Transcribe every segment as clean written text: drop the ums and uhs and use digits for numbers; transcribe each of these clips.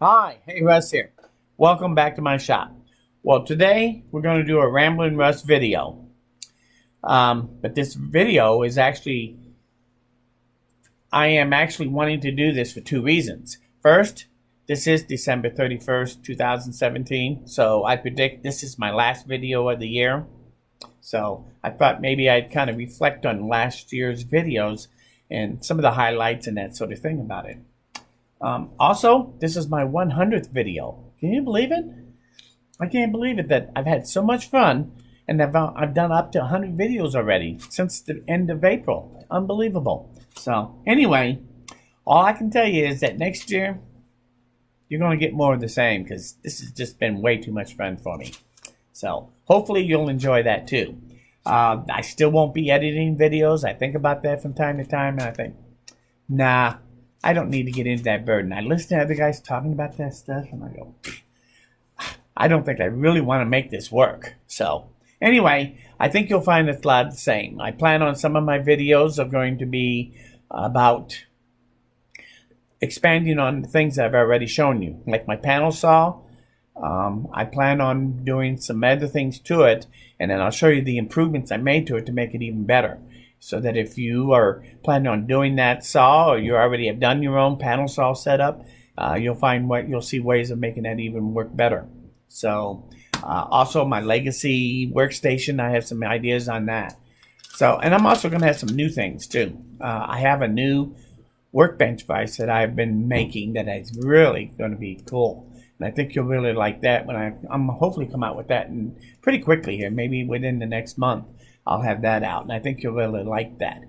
Hi, hey Russ here. Welcome back to my shop. Well, today we're going to do a Ramblin' Russ video. But this video is I am actually wanting to do this for two reasons. First, this is December 31st, 2017, so I predict this is my last video of the year. So I thought maybe I'd kind of reflect on last year's videos and some of the highlights and that sort of thing about it. Also, this is my 100th video. Can you believe it? I can't believe it that I've had so much fun and I've done up to 100 videos already since the end of April. Unbelievable. So anyway, all I can tell you is that next year you're going to get more of the same because this has just been way too much fun for me. So hopefully you'll enjoy that too. I still won't be editing videos. I think about that from time to time and I think, nah, I don't need to get into that burden. I listen to other guys talking about that stuff and I go, I don't think I really want to make this work. So anyway, I think you'll find it's a lot the same. I plan on some of my videos are going to be about expanding on the things I've already shown you, like my panel saw. I plan on doing some other things to it, and then I'll show you the improvements I made to it to make it even better. So that if you are planning on doing that saw, or you already have done your own panel saw setup, you'll see ways of making that even work better. So also my legacy workstation, I have some ideas on that. So, and I'm also going to have some new things too. I have a new workbench vise that I've been making that is really going to be cool. And I think you'll really like that when I'm hopefully come out with that pretty quickly here, maybe within the next month. I'll have that out, and I think you'll really like that.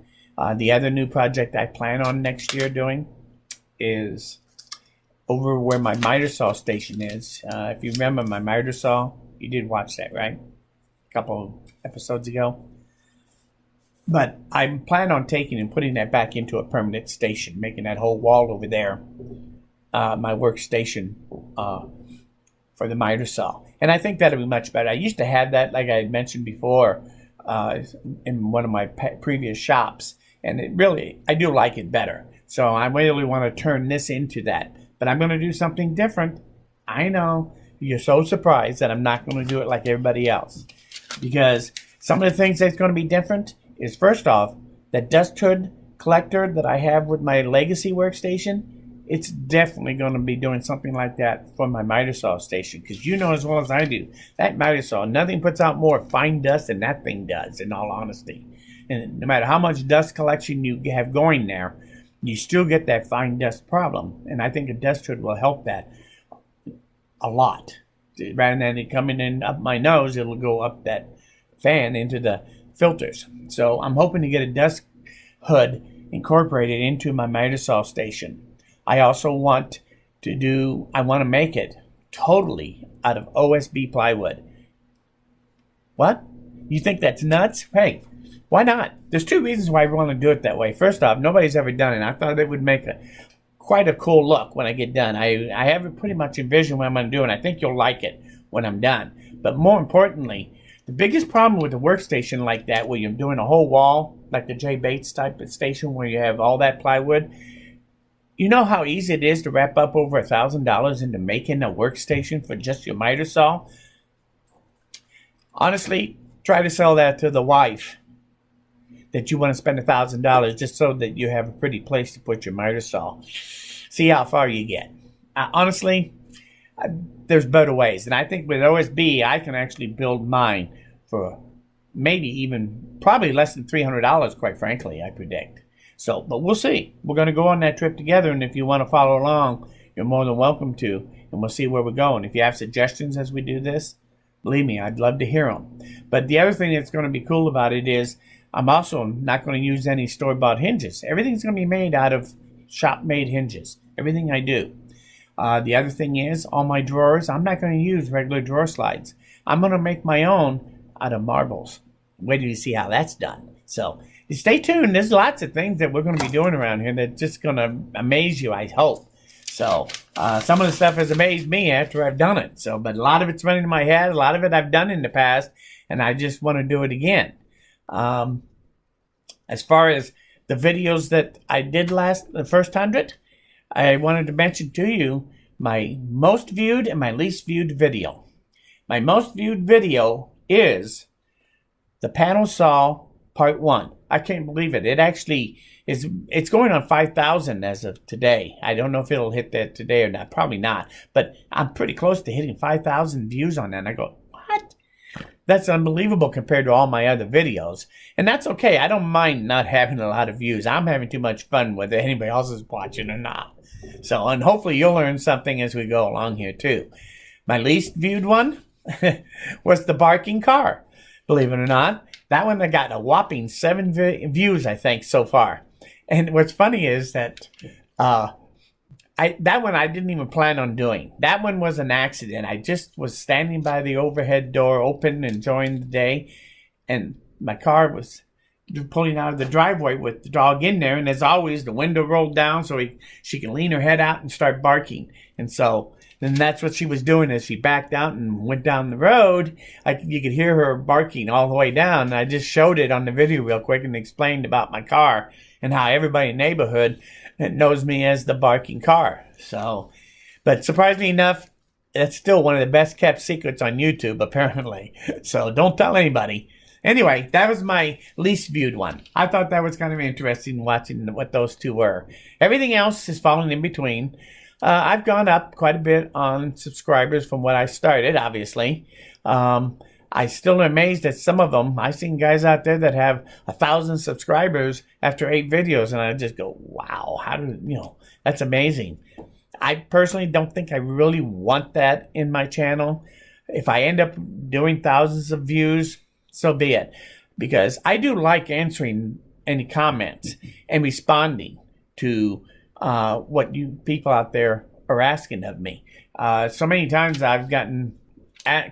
The other new project I plan on next year doing is over where my miter saw station is. If you remember my miter saw, you did watch that, right? A couple of episodes ago. But I plan on taking and putting that back into a permanent station, making that whole wall over there my workstation for the miter saw. And I think that'll be much better. I used to have that, like I had mentioned before, in one of my previous shops, and I do like it better. So I really want to turn this into that. But I'm going to do something different. I know you're so surprised that I'm not going to do it like everybody else, because some of the things that's going to be different is, first off, the dust hood collector that I have with my legacy workstation. It's definitely going to be doing something like that for my miter saw station, because you know as well as I do, that miter saw, nothing puts out more fine dust than that thing does, in all honesty. And no matter how much dust collection you have going there, you still get that fine dust problem. And I think a dust hood will help that a lot. Rather than it coming in up my nose, it'll go up that fan into the filters. So I'm hoping to get a dust hood incorporated into my miter saw station. I also want to make it totally out of OSB plywood. What? You think that's nuts? Hey, why not? There's two reasons why I want to do it that way. First off, nobody's ever done it. I thought it would make quite a cool look when I get done. I have it pretty much envisioned what I'm going to do, and I think you'll like it when I'm done. But more importantly, the biggest problem with a workstation like that, where you're doing a whole wall, like the J. Bates type of station where you have all that plywood, you know how easy it is to wrap up over $1,000 into making a workstation for just your miter saw? Honestly, try to sell that to the wife that you want to spend $1,000 just so that you have a pretty place to put your miter saw. See how far you get. Honestly, there's better ways. And I think with OSB, I can actually build mine for probably less than $300, quite frankly, I predict. So, but we'll see. We're going to go on that trip together, and if you want to follow along, you're more than welcome to, and we'll see where we're going. If you have suggestions as we do this, believe me, I'd love to hear them. But the other thing that's going to be cool about it is I'm also not going to use any store-bought hinges. Everything's going to be made out of shop-made hinges, everything I do. The other thing is, all my drawers, I'm not going to use regular drawer slides. I'm going to make my own out of marbles. Wait till you see how that's done. So stay tuned. There's lots of things that we're going to be doing around here that's just going to amaze you, I hope. So some of the stuff has amazed me after I've done it. So, but a lot of it's running in my head. A lot of it I've done in the past, and I just want to do it again. As far as the videos that I did the first 100, I wanted to mention to you my most viewed and my least viewed video. My most viewed video is the panel saw part 1. I can't believe it. It actually is, it's going on 5,000 as of today. I don't know if it'll hit that today or not. Probably not. But I'm pretty close to hitting 5,000 views on that. And I go, what? That's unbelievable compared to all my other videos. And that's okay. I don't mind not having a lot of views. I'm having too much fun whether anybody else is watching or not. So, and hopefully you'll learn something as we go along here too. My least viewed one was the barking car. Believe it or not, that one that got a whopping 7 views, I think, so far. And what's funny is that that one I didn't even plan on doing. That one was an accident. I just was standing by the overhead door open, enjoying the day, and my car was pulling out of the driveway with the dog in there. And as always, the window rolled down so she can lean her head out and start barking. And so then that's what she was doing as she backed out and went down the road. You could hear her barking all the way down. And I just showed it on the video real quick and explained about my car and how everybody in the neighborhood knows me as the barking car. So, but surprisingly enough, that's still one of the best kept secrets on YouTube, apparently. So don't tell anybody. Anyway, that was my least viewed one. I thought that was kind of interesting watching what those two were. Everything else is falling in between. I've gone up quite a bit on subscribers from what I started, obviously. I still am amazed at some of them. I've seen guys out there that have 1,000 subscribers after 8 videos, and I just go, wow, how do that's amazing. I personally don't think I really want that in my channel. If I end up doing thousands of views, so be it. Because I do like answering any comments and responding to what you people out there are asking of me. So many times I've gotten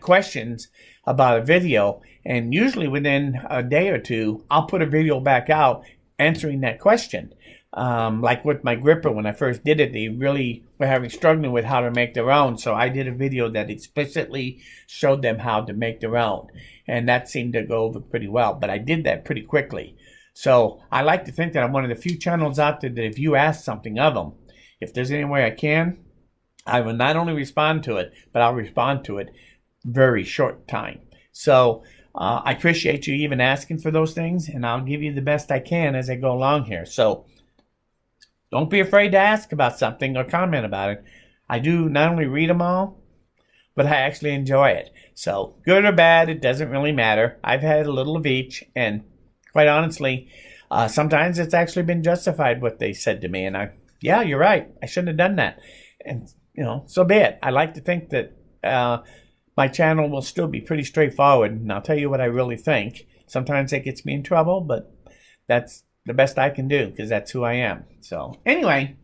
questions about a video, and usually within a day or two, I'll put a video back out answering that question. Like with my gripper, when I first did it, they really were struggling with how to make their own. So I did a video that explicitly showed them how to make their own. And that seemed to go over pretty well. But I did that pretty quickly. So I like to think that I'm one of the few channels out there that if you ask something of them, if there's any way I can, I will not only respond to it, but I'll respond to it very short time. So I appreciate you even asking for those things, and I'll give you the best I can as I go along here. So don't be afraid to ask about something or comment about it. I do not only read them all, but I actually enjoy it. So good or bad, it doesn't really matter. I've had a little of each, and quite honestly, sometimes it's actually been justified what they said to me. And yeah, you're right. I shouldn't have done that. And, so be it. I like to think that my channel will still be pretty straightforward. And I'll tell you what I really think. Sometimes it gets me in trouble, but that's the best I can do because that's who I am. So anyway,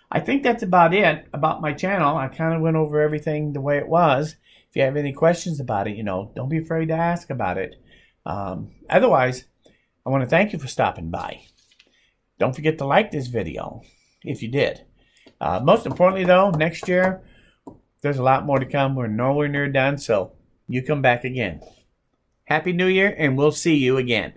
I think that's about it about my channel. I kind of went over everything the way it was. If you have any questions about it, don't be afraid to ask about it. Otherwise, I want to thank you for stopping by. Don't forget to like this video if you did. Most importantly, though, next year, there's a lot more to come. We're nowhere near done, so you come back again. Happy New Year, and we'll see you again.